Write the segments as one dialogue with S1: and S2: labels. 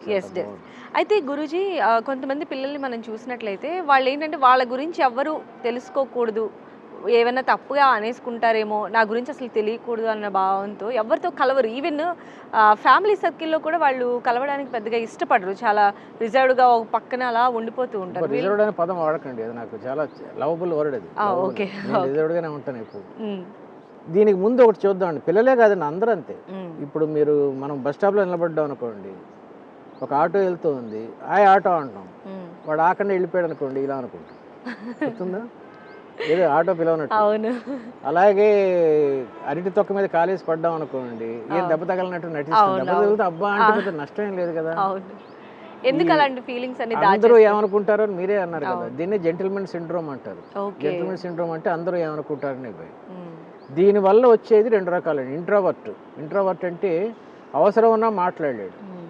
S1: Yes. Yes. అయితే గురూజీ కొంతమంది పిల్లల్ని మనం చూసినట్లయితే వాళ్ళేంటంటే వాళ్ళ గురించి ఎవ్వరు తెలుసుకోకూడదు. ఏవన్నా తప్పుగా అనేసుకుంటారేమో, నా గురించి అసలు తెలియకూడదు అన్న భావంతో ఎవరితో కలవరు. ఈవెన్ ఫ్యామిలీ సర్కిల్‌లో కూడా వాళ్ళు కలవడానికి పెద్దగా ఇష్టపడరు. చాలా రిజర్వ్డ్‌గా ఒక పక్కన అలా ఉండిపోతూ ఉంటారు.
S2: రిజర్వ్డ్ అనే పదం వాడకండి. అది నాకు చాలా లవబుల్ వర్డ్ అది. లవబుల్.
S1: ఓకే.
S2: నేను
S1: ఓకే.
S2: రిజర్వ్డ్‌గానే ఉంటాను ఎప్పుడు.
S1: హ్మ్.
S2: దీనికి ముందు ఒకటి చూద్దామండి. పిల్లలే కాదండి అందరూ అంతే.
S1: హ్మ్.
S2: ఇప్పుడు మనం బస్ స్టాప్‌లో నిలబడ్డాం అనుకోండి. ఒక ఆటో వెళ్తూ ఉంది. ఆటో అంటాం.
S1: హ్మ్.
S2: వాడు ఆకుండా వెళ్ళిపోయాడు అనుకోండి ఇలా అనుకుంటాం. గుర్తుందా? ఏదో ఆటో పిలవనట్టు.
S1: అవును.
S2: అలాగే అరటి తొక్క మీద కాలేసి పడ్డాం అనుకోండి. ఏం
S1: అవును.
S2: దెబ్బ తగలనట్టు నటిస్తాం. దెబ్బ
S1: అవునవును.
S2: తగిలితే అబ్బా!
S1: ఆ!
S2: అంటే పెద్ద నష్టం ఏం లేదు కదా!
S1: అవును.
S2: ఈ
S1: ఎందుకు అలాంటి ఫీలింగ్స్ అన్ని
S2: అందరూ
S1: దాచేస్తారు?
S2: ఏమనుకుంటారో అని మీరే అన్నారు కదా!
S1: అవును.
S2: దీన్నే జెంటిల్‌మెన్ సిండ్రోమ్ అంటారు.
S1: ఓకే.
S2: జెంటిల్‌మెన్ సిండ్రోమ్ అంటే అందరూ ఏమనుకుంటారనే భయం.
S1: హ్మ్.
S2: దీనివల్ల వచ్చేది 2 రకాలండి. ఇంట్రోవర్ట్ అంటే అవసరం ఉన్నా మాట్లాడలేడు.
S1: హ్మ్.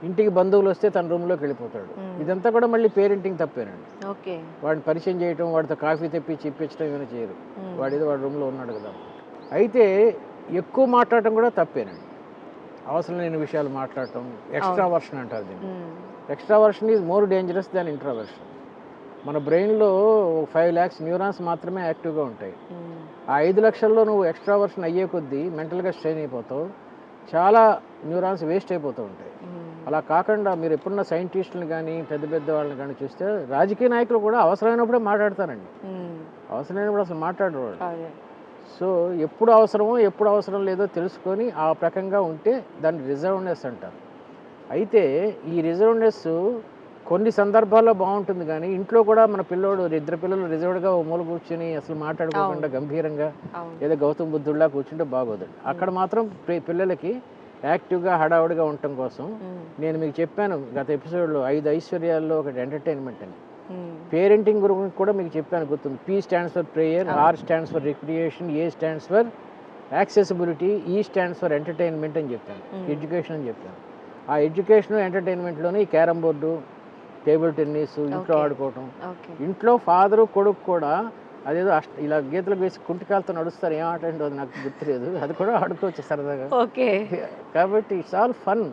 S2: ఇంటికి బంధువులొస్తే తన రూమ్‌లోకి వెళ్ళిపోతాడు.
S1: హ్మ్.
S2: ఇదంతా కూడా మళ్ళీ పేరెంటింగ్ తప్పేనండి.
S1: ఓకే.
S2: వాడిని పరిచయం చేయటం, వాడితో కాఫీ తెప్పించి ఇప్పించడం ఏమైనా చేయరు.
S1: హ్మ్.
S2: వాడేదో వాడి రూమ్‌లో ఉన్నాడు కదా! అయితే ఎక్కువ మాట్లాడటం కూడా తప్పేనండి. అవసరం లేని విషయాలు మాట్లాడటం
S1: అవును.
S2: ఎక్స్‌ట్రావర్షన్ అంటారు దీన్ని.
S1: హ్మ్.
S2: Extraversion is more dangerous than introversion. మన బ్రెయిన్‌లో 5,00,000 న్యూరాన్స్ మాత్రమే యాక్టివ్‌గా ఉంటాయి.
S1: హ్మ్.
S2: ఆ 5,00,000లో నువ్వు ఎక్స్‌ట్రావర్షన్ అయ్యే కొద్దీ మెంటల్‌గా స్ట్రెయిన్ అయిపోతావు. చాలా న్యూరాన్స్ వేస్ట్ అయిపోతూ ఉంటాయి.
S1: హ్మ్.
S2: అలా కాకుండా మీరు ఎప్పుడన్నా సైంటిస్టులను గానీ, పెద్ద పెద్ద వాళ్ళని గానీ చూస్తే రాజకీయ నాయకులు కూడా అవసరమైనప్పుడే మాట్లాడతారండి.
S1: హ్మ్.
S2: అవసరం లేనప్పుడు అసలు మాట్లాడరు వాళ్ళు.
S1: అదే.
S2: సో, ఎప్పుడు అవసరమో, ఎప్పుడు అవసరం లేదో తెలుసుకొని ఆ ప్రకంగా ఉంటే దాన్ని రిజర్వ్‌నెస్ అంటారు. అయితే ఈ రిజర్వ్‌నెస్ కొన్ని సందర్భాల్లో బావుంటుంది గానీ, ఇంట్లో కూడా మన పిల్లోడు ఇద్దరు పిల్లలు రిజర్వ్డ్‌గా ఓ మూల కూర్చొని అసలు మాట్లాడుకోకుండా
S1: అవును.
S2: గంభీరంగా
S1: అవును.
S2: ఏదో గౌతమ్ బుద్ధుడిలా కూర్చుంటే బాగోదండి. అక్కడ మాత్రం పిల్లలకి యాక్టివ్‌గా, హడావుడిగా ఉండటం కోసం
S1: హ్మ్.
S2: నేను మీకు చెప్పాను గత ఎపిసోడ్‌లో 5 ఐశ్వర్యాల్లో ఒకటి ఎంటర్‌టైన్‌మెంట్ అని.
S1: హ్మ్.
S2: పేరెంటింగ్ గురించి కూడా మీకు చెప్పాను గుర్తుంది. పీ స్టాండ్స్ ఫర్ ప్రేయర్,
S1: అవును.
S2: Are stands for recreation, A stands for accessibility, ఈ స్టాండ్స్ ఫర్ ఎంటర్‌టైన్‌మెంట్ అని చెప్పాను.
S1: హ్మ్.
S2: ఎడ్యుకేషన్ అని చెప్పాను. ఆ ఎడ్యుకేషన్, ఎంటర్‌టైన్‌మెంట్‌లోనే ఈ క్యారమ్ బోర్డు, టేబుల్ టెన్నిసు, ఇంట్లో
S1: ఓకే.
S2: ఆడుకోవటం.
S1: ఓకే.
S2: ఇంట్లో ఫాదరు, కొడుకు కూడా అదేదో ఇలా గీతలు వేసి కుంటికాలతో నడుస్తారు. ఏం ఆట అంటో అది నాకు గుర్తులేదు. అది కూడా ఆడుకోవచ్చు సరదాగా.
S1: ఓకే.
S2: కాబట్టి ఇట్స్ ఆల్ ఫన్.